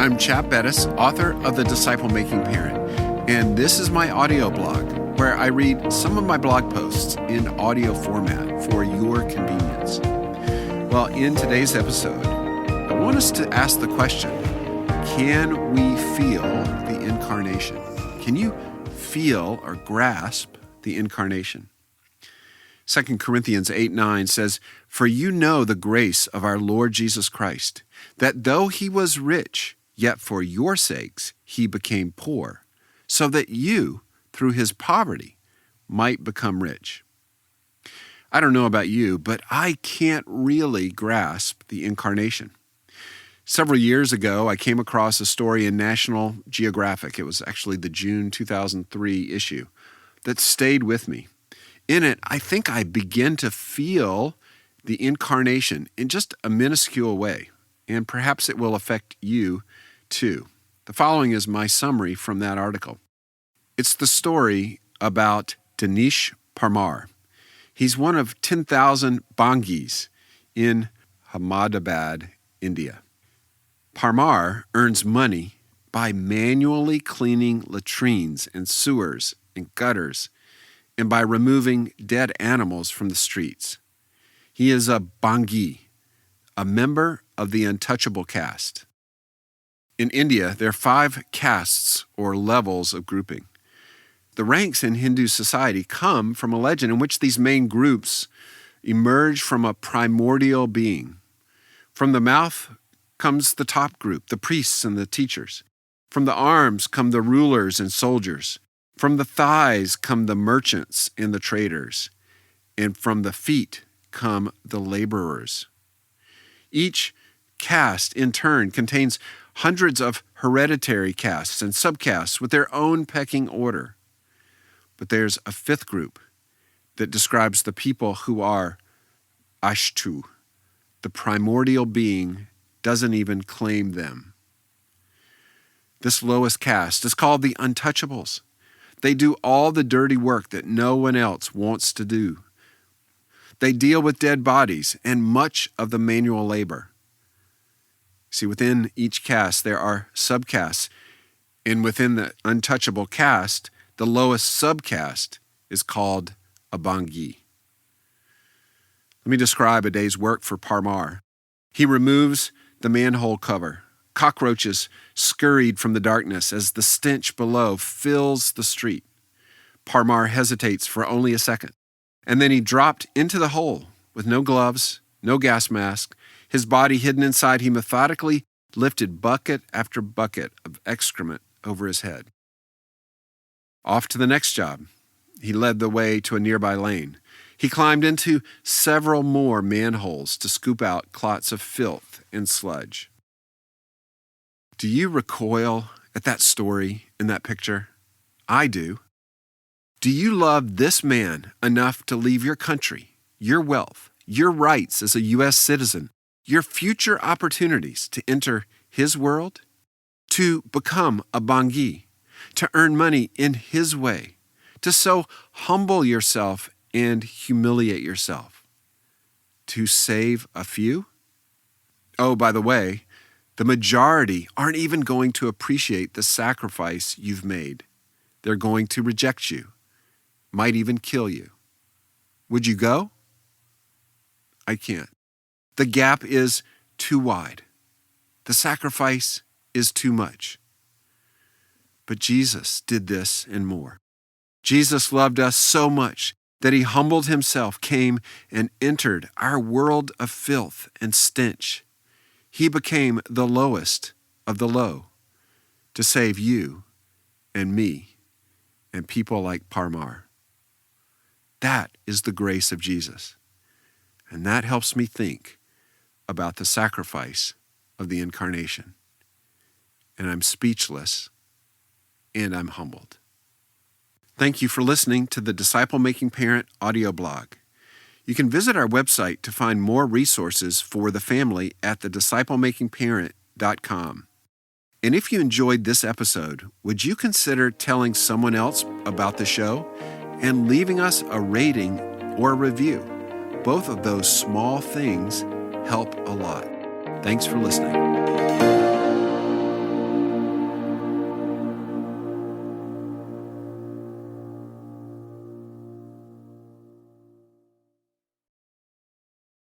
I'm Chap Bettis, author of The Disciple Making Parent, and this is my audio blog where I read some of my blog posts in audio format for your convenience. Well, in today's episode, I want us to ask the question, can we feel the incarnation? Can you feel or grasp the incarnation? 2 Corinthians 8:9 says, "For you know the grace of our Lord Jesus Christ, that though he was rich, yet for your sakes he became poor, so that you, through his poverty, might become rich." I don't know about you, but I can't really grasp the incarnation. Several years ago, I came across a story in National Geographic. It was actually the June 2003 issue that stayed with me. In it, I think I begin to feel the incarnation in just a minuscule way, and perhaps it will affect you too. The following is my summary from that article. It's the story about Dinesh Parmar. He's one of 10,000 bangis in Ahmedabad, India. Parmar earns money by manually cleaning latrines and sewers and gutters and by removing dead animals from the streets. He is a bangi, a member of the untouchable caste. In India, there are 5 castes or levels of grouping. The ranks in Hindu society come from a legend in which these main groups emerge from a primordial being. From the mouth comes the top group, the priests and the teachers. From the arms come the rulers and soldiers. From the thighs come the merchants and the traders. And from the feet come the laborers. Each caste, in turn, contains hundreds of hereditary castes and subcastes with their own pecking order. But there's a 5th group that describes the people who are Ashtu. The primordial being doesn't even claim them. This lowest caste is called the untouchables. They do all the dirty work that no one else wants to do. They deal with dead bodies and much of the manual labor. See, within each caste, there are subcastes, and within the untouchable caste, the lowest subcaste is called a bangi. Let me describe a day's work for Parmar. He removes the manhole cover. Cockroaches scurried from the darkness as the stench below fills the street. Parmar hesitates for only a second, and then he dropped into the hole with no gloves, no gas mask. His body hidden inside, he methodically lifted bucket after bucket of excrement over his head. Off to the next job. He led the way to a nearby lane. He climbed into several more manholes to scoop out clots of filth and sludge. Do you recoil at that story in that picture? I do. Do you love this man enough to leave your country, your wealth, your rights as a U.S. citizen, your future opportunities to enter his world, to become a bangi, to earn money in his way, to so humble yourself and humiliate yourself, to save a few? Oh, by the way, the majority aren't even going to appreciate the sacrifice you've made. They're going to reject you, might even kill you. Would you go? I can't. The gap is too wide. The sacrifice is too much. But Jesus did this and more. Jesus loved us so much that he humbled himself, came and entered our world of filth and stench. He became the lowest of the low to save you and me and people like Parmar. That is the grace of Jesus. And that helps me think about the sacrifice of the incarnation. And I'm speechless and I'm humbled. Thank you for listening to the Disciple Making Parent audio blog. You can visit our website to find more resources for the family at thedisciplemakingparent.com. And if you enjoyed this episode, would you consider telling someone else about the show and leaving us a rating or a review? Both of those small things help a lot. Thanks for listening.